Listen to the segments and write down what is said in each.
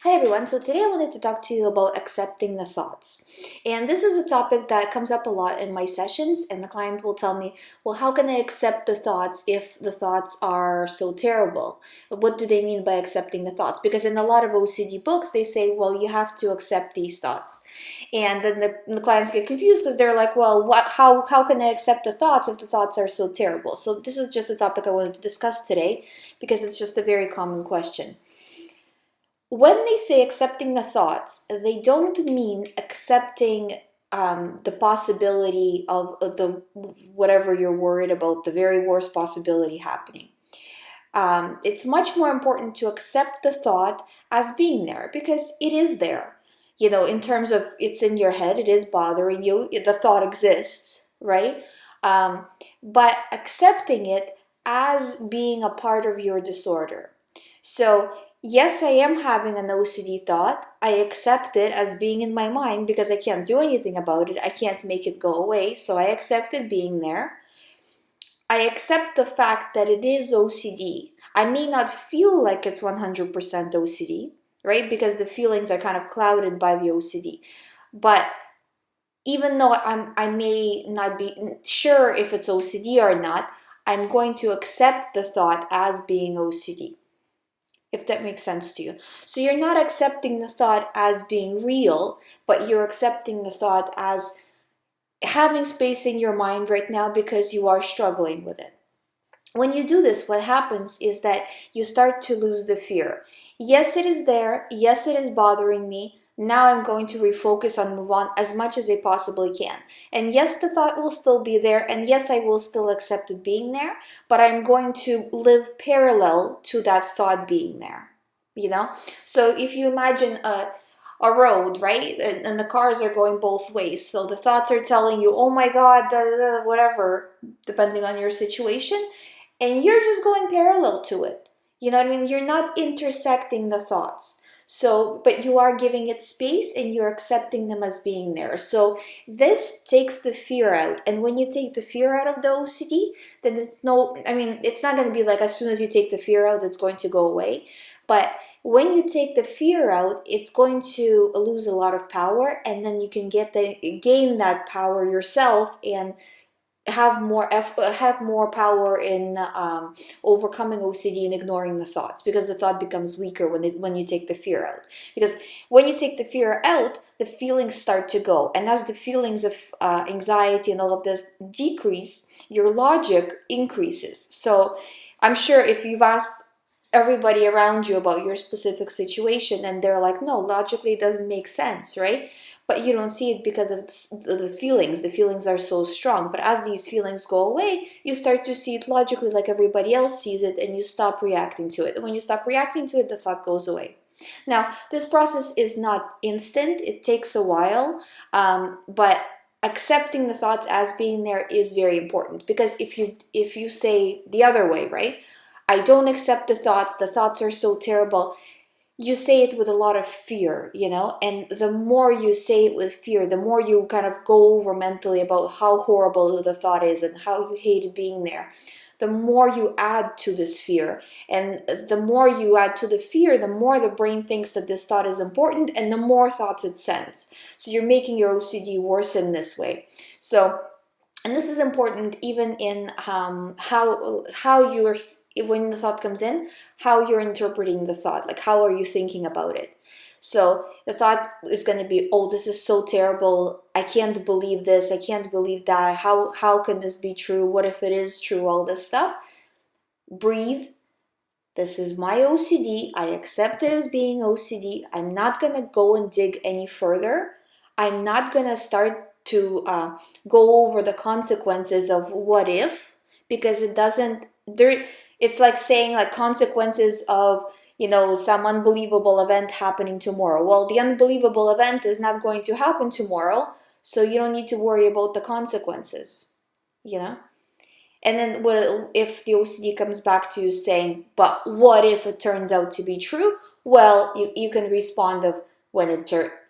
Hi everyone, so today I wanted to talk to you about accepting the thoughts. And this is a topic that comes up a lot in my sessions, and the client will tell me, well, how can I accept the thoughts if the thoughts are so terrible? What do they mean by accepting the thoughts? Because in a lot of OCD books, they say, well, you have to accept these thoughts. And then the clients get confused because they're like, well, how can I accept the thoughts if the thoughts are so terrible? So this is just a topic I wanted to discuss today because it's just a very common question. When they say accepting the thoughts, they don't mean accepting the possibility of the whatever you're worried about, the very worst possibility happening. It's much more important to accept the thought as being there because it is there. You know, in terms of it's in your head, it is bothering you, the thought exists, right? But accepting it as being a part of your disorder. So, yes, I am having an OCD thought. I accept it as being in my mind because I can't do anything about it. I can't make it go away. So I accept it being there. I accept the fact that it is OCD. I may not feel like it's 100% OCD, right? Because the feelings are kind of clouded by the OCD. But even though I may not be sure if it's OCD or not, I'm going to accept the thought as being OCD. If that makes sense to you. So you're not accepting the thought as being real, but you're accepting the thought as having space in your mind right now because you are struggling with it. When you do this, what happens is that you start to lose the fear. Yes, it is there. Yes, it is bothering me. Now I'm going to refocus and move on as much as I possibly can. And yes, the thought will still be there. And yes, I will still accept it being there. But I'm going to live parallel to that thought being there. You know? So if you imagine a road, right? And the cars are going both ways. So the thoughts are telling you, oh my God, whatever, depending on your situation. And you're just going parallel to it. You know what I mean? You're not intersecting the thoughts. So, but you are giving it space and you're accepting them as being there. So this takes the fear out. And when you take the fear out of the OCD, then it's not going to be like as soon as you take the fear out, it's going to go away. But when you take the fear out, it's going to lose a lot of power, and then you can gain that power yourself and have more power in overcoming OCD and ignoring the thoughts, because the thought becomes weaker when you take the fear out. Because when you take the fear out, the feelings start to go, and as the feelings of anxiety and all of this decrease, your logic increases. So I'm sure if you've asked everybody around you about your specific situation and they're like, no, logically it doesn't make sense, right? But you don't see it because of the feelings. The feelings are so strong. But as these feelings go away, you start to see it logically like everybody else sees it, and you stop reacting to it. And when you stop reacting to it, the thought goes away. Now, this process is not instant. It takes a while, but accepting the thoughts as being there is very important, because if you say the other way, right? I don't accept the thoughts are so terrible. You say it with a lot of fear, you know, and the more you say it with fear, the more you kind of go over mentally about how horrible the thought is and how you hated being there, the more you add to this fear. And the more you add to the fear, the more the brain thinks that this thought is important, and the more thoughts it sends. So you're making your OCD worse in this way. And this is important even in how you're, when the thought comes in, how you're interpreting the thought, like how are you thinking about it. So the thought is going to be, oh, this is so terrible, I can't believe this, I can't believe that, how can this be true, what if it is true, all this stuff. Breathe. This is my OCD, I accept it as being OCD, I'm not going to go and dig any further, I'm not going to start to go over the consequences of what if, because it's like saying like consequences of, you know, some unbelievable event happening tomorrow. Well, the unbelievable event is not going to happen tomorrow, so you don't need to worry about the consequences, you know. And then what if the OCD comes back to you saying, but what if it turns out to be true? Well, you can respond of when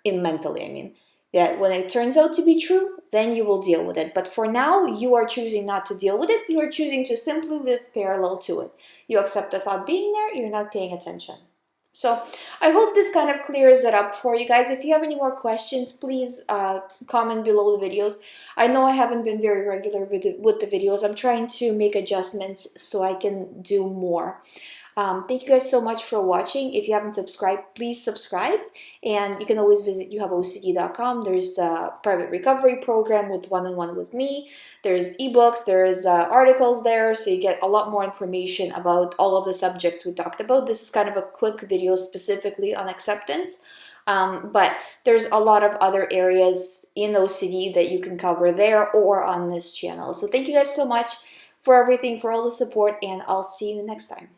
mentally, I mean, that when it turns out to be true, then you will deal with it. But for now, you are choosing not to deal with it. You are choosing to simply live parallel to it. You accept the thought being there, you're not paying attention. So I hope this kind of clears it up for you guys. If you have any more questions, please comment below the videos. I know I haven't been very regular with the videos. I'm trying to make adjustments so I can do more. Thank you guys so much for watching. If you haven't subscribed, please subscribe. And you can always visit youhaveocd.com. There's a private recovery program with one-on-one with me. There's ebooks, there's articles there, so you get a lot more information about all of the subjects we talked about. This is kind of a quick video specifically on acceptance. But there's a lot of other areas in OCD that you can cover there or on this channel. So thank you guys so much for everything, for all the support, and I'll see you next time.